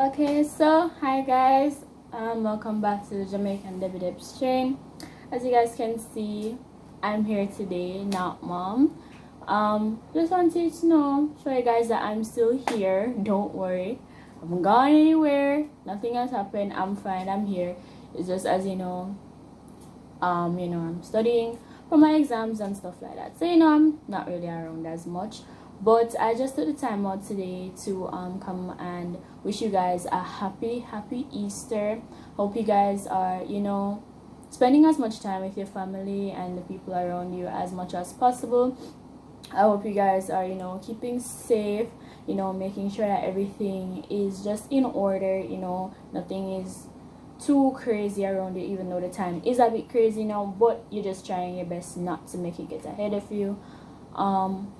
Okay, so hi guys, welcome back to the Jamaican Debbie Deb stream. As you guys can see, I'm here today, not mom. Just wanted to show you guys that I'm still here. Don't worry, I haven't gone anywhere. Nothing has happened. I'm fine. I'm here. It's just as I'm studying for my exams and stuff like that. So I'm not really around as much. But I just took the time out today to come and wish you guys a happy Easter. Hope you guys are spending as much time with your family and the people around you as much as possible. I hope you guys are keeping safe, making sure that everything is just in order, nothing is too crazy around you, even though the time is a bit crazy now, but you're just trying your best not to make it get ahead of you.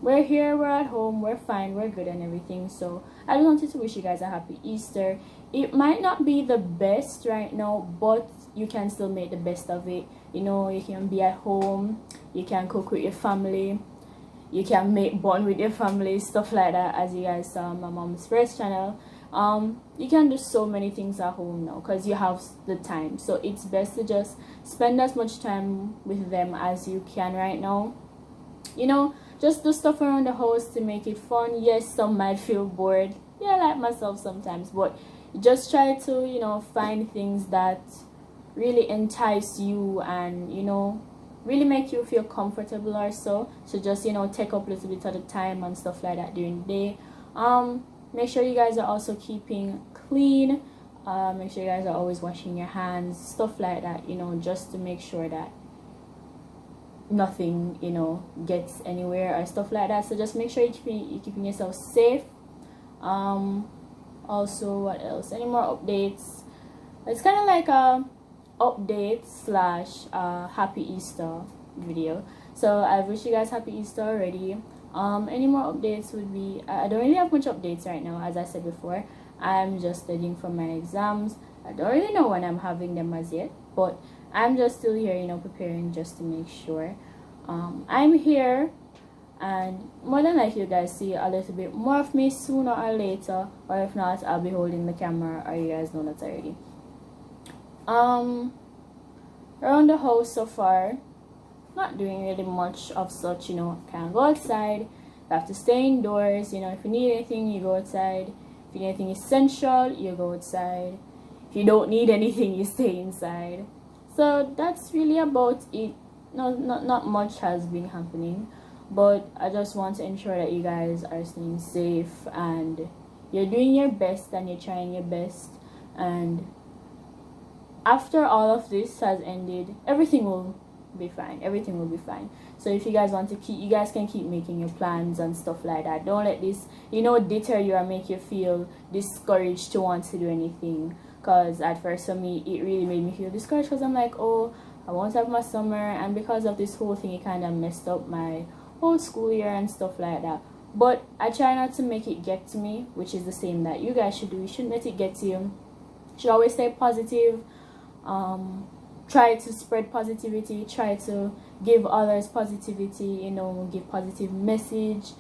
We're here, we're at home, we're fine, we're good and everything. So I just wanted to wish you guys a happy Easter. It might not be the best right now, but you can still make the best of it. You can be at home, you can cook with your family, you can make bond with your family, stuff like that. As you guys saw on my mom's first channel, you can do so many things at home now because you have the time. So it's best to just spend as much time with them as you can right now. Just do stuff around the house to make it fun. Yes, some might feel bored, like myself sometimes, but just try to find things that really entice you and really make you feel comfortable or so just take up a little bit of the time and stuff like that during the day. Make sure you guys are also keeping clean. Make sure you guys are always washing your hands, stuff like that, just to make sure that nothing gets anywhere or stuff like that. So just make sure you're keeping yourself safe. Also, what else? Any more updates? It's kind of like a update slash happy Easter video. So I wish you guys happy Easter already. Any more updates would be, I don't really have much updates right now. As I said before, I'm just studying for my exams. I don't really know when I'm having them as yet, but I'm just still here preparing just to make sure. I'm here, and more than likely you guys see a little bit more of me sooner or later, or if not, I'll be holding the camera, or you guys know that already. Around the house so far, not doing really much of such. Can't go outside, you have to stay indoors. If you need anything, you go outside. If you need anything essential, you go outside. If you don't need anything, you stay inside. So that's really about it. Not much has been happening, but I just want to ensure that you guys are staying safe and you're doing your best and you're trying your best. And after all of this has ended, everything will be fine. Everything will be fine. So if you guys want to you guys can keep making your plans and stuff like that. Don't let this deter you or make you feel discouraged to want to do anything. Because at first for me, it really made me feel discouraged because I'm like, oh, I won't have my summer, and because of this whole thing, it kind of messed up my whole school year and stuff like that. But I try not to make it get to me, which is the same that you guys should do. You shouldn't let it get to you. You should always stay positive. Try to spread positivity. Try to give others positivity. Give positive message.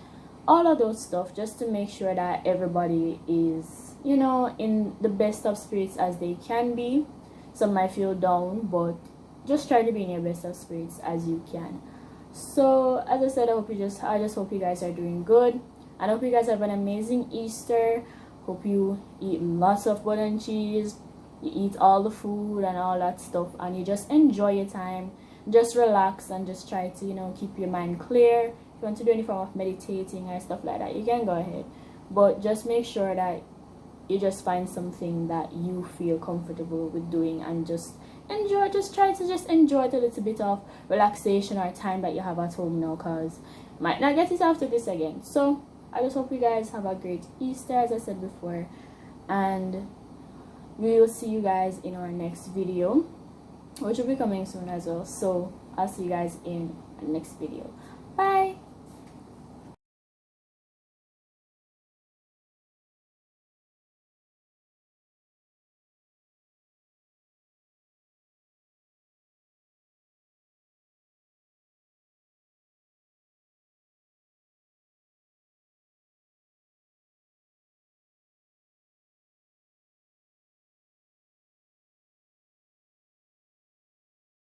All of those stuff, just to make sure that everybody is in the best of spirits as they can be. Some might feel down, but just try to be in your best of spirits as you can. So as I said, I just hope you guys are doing good. I hope you guys have an amazing Easter. Hope you eat lots of butter and cheese, you eat all the food and all that stuff, and you just enjoy your time. Just relax and just try to keep your mind clear. If you want to do any form of meditating or stuff like that, you can go ahead, but just make sure that you just find something that you feel comfortable with doing and just enjoy. Just try to just enjoy the little bit of relaxation or time that you have at home now, because might not get it after this again. So I just hope you guys have a great Easter, as I said before, and we will see you guys in our next video, which will be coming soon as well. So I'll see you guys in the next video.